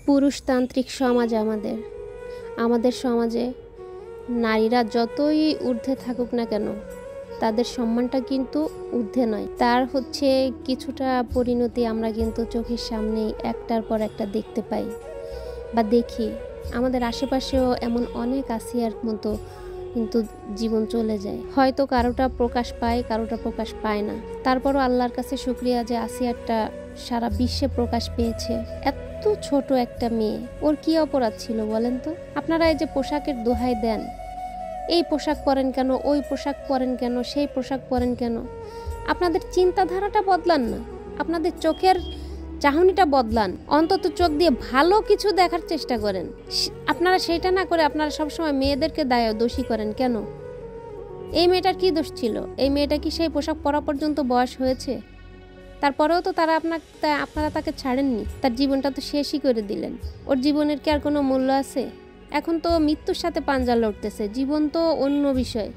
পুরুষতান্ত্রিক সমাজ আমাদের আমাদের সমাজে নারীরা যতই ঊর্ধ্বে থাকুক না কেন তাদের সম্মানটা কিন্তু ঊর্ধ্বে নয়। তার কিছুটা পরিণতি আমরা কিন্তু চোখের সামনেই একটার পর একটা দেখতে পাই বা দেখি। আমাদের আশেপাশেও এমন অনেক আসিয়ার মতো কিন্তু জীবন চলে যায়। হয়তো কারোটা প্রকাশ পায়, কারোটা প্রকাশ পায় না। তারপরও আল্লাহর কাছে শুকরিয়া যে আসিয়ারটা সারা বিশ্বে প্রকাশ পেয়েছে। এত ছোট একটা মেয়ে, ওর কি অপরাধ ছিল বলেন তো? আপনারা এই যে পোশাকের দোহাই দেন, এই পোশাক পরেন কেন, ওই পোশাক পরেন কেন, সেই পোশাক পরেন কেন, আপনাদের চিন্তাধারাটা বদলান না, আপনাদের চোখের চাহনিটা বদলান, অন্তত চোখ দিয়ে ভালো কিছু দেখার চেষ্টা করেন। আপনারা সেটা না করে আপনারা সবসময় মেয়েদেরকে দোষী করেন কেন? এই মেয়েটার কি দোষ ছিল? এই মেয়েটা কি সেই পোশাক পরা পর্যন্ত বয়স হয়েছে? তারপরেও তো আপনারা তাকে ছাড়েননি, তার জীবনটা তো শেষই করে দিলেন। ওর জীবনের কি আর কোনো মূল্য আছে? এখন তো মৃত্যুর সাথে পাঞ্জা লড়তেছে। জীবন তো অন্য বিষয়।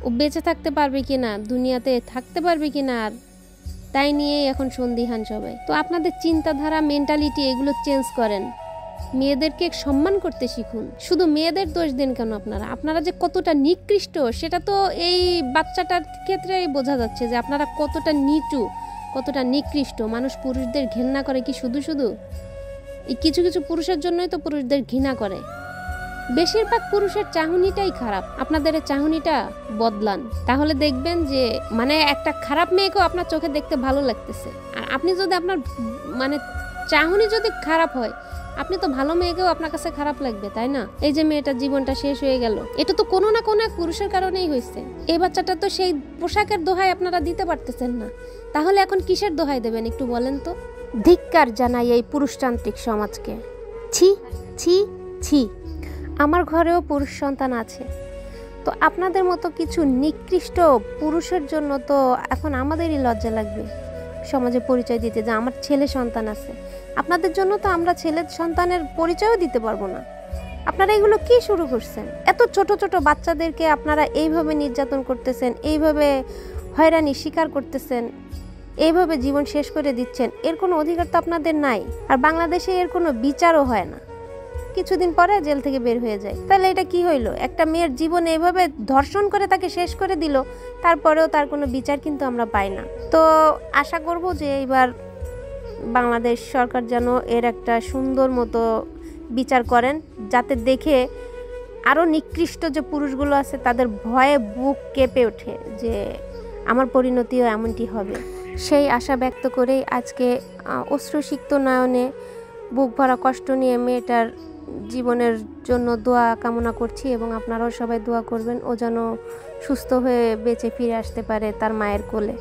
ও বেঁচে থাকতে পারবে কিনা, দুনিয়াতে থাকতে পারবে কিনা, আর তাই নিয়েই এখন সন্দিহান সবাই। তো আপনাদের চিন্তাধারা, মেন্টালিটি এগুলো চেঞ্জ করেন। মেয়েদেরকে সম্মান করতে শিখুন। শুধু মেয়েদের দোষ দেন কেন? আপনারা যে কতটা নিকৃষ্ট সেটা তো এই বাচ্চাটার ক্ষেত্রেই বোঝা যাচ্ছে যে আপনারা কতটা নিচু, কতটা নিকৃষ্ট। মানুষ পুরুষদের ঘৃণা করে কি শুধু এই কিছু কিছু পুরুষের জন্যই তো পুরুষদের ঘৃণা করে। বেশিরভাগ পুরুষের চাহনিটাই খারাপ। আপনাদের চাহনিটা বদলান, তাহলে দেখবেন যে একটা খারাপ মেয়েকেও আপনার চোখে দেখতে ভালো লাগতেছে। আর আপনি যদি আপনার চাহনি যদি খারাপ হয়, আপনি তো ভালো মেয়েকেও আপনার কাছে খারাপ লাগবে, তাই না? এই যে মেয়েটার জীবনটা শেষ হয়ে গেল, এটা তো কোনো না কোনো এক পুরুষের কারণেই হয়েছে। এই বাচ্চাটা তো সেই পোশাকের দোহাই আপনারা দিতে পারতেছেন না, তাহলে এখন কিসের দোহাই দেবেন একটু বলেন তো? ধিক্কার জানাই এই পুরুষতান্ত্রিক সমাজকে। ছি ছি ছি। আমার ঘরেও পুরুষ সন্তান আছে, তো আপনাদের মতো কিছু নিকৃষ্ট পুরুষের জন্য তো এখন আমাদেরই লজ্জা লাগবে সমাজে পরিচয় দিতে যে আমার ছেলে সন্তান আছে। আপনাদের জন্য তো আমরা ছেলে সন্তানের পরিচয়ও দিতে পারবো না। আপনারা এগুলো কি শুরু করছেন? এত ছোট ছোট বাচ্চাদেরকে আপনারা এইভাবে নির্যাতন করতেছেন, এইভাবে হয়রানি শিকার করতেছেন, এইভাবে জীবন শেষ করে দিচ্ছেন। এর কোনো অধিকার তো আপনাদের নাই। আর বাংলাদেশে এর কোনো বিচারও হয় না, কিছুদিন পরে জেল থেকে বের হয়ে যায়। তাহলে এটা কি হইলো? একটা মেয়ের জীবন এইভাবে ধর্ষণ করে তাকে শেষ করে দিল, তারপরেও তার কোনো বিচার কিন্তু আমরা পাই না। তো আশা করব যে এইবার বাংলাদেশ সরকার যেন এর একটা সুন্দর মতো বিচার করেন, যাতে দেখে আরও নিকৃষ্ট যে পুরুষগুলো আছে তাদের ভয়ে বুক কেঁপে ওঠে যে আমার পরিণতিও এমনটি হবে। সেই আশা ব্যক্ত করেই আজকে অশ্রুসিক্ত নয়নে বুক ভরা কষ্ট নিয়ে মেয়েটার জীবনের জন্য দোয়া কামনা করছি, এবং আপনারাও সবাই দোয়া করবেন ও যেন সুস্থ হয়ে বেঁচে ফিরে আসতে পারে তার মায়ের কোলে।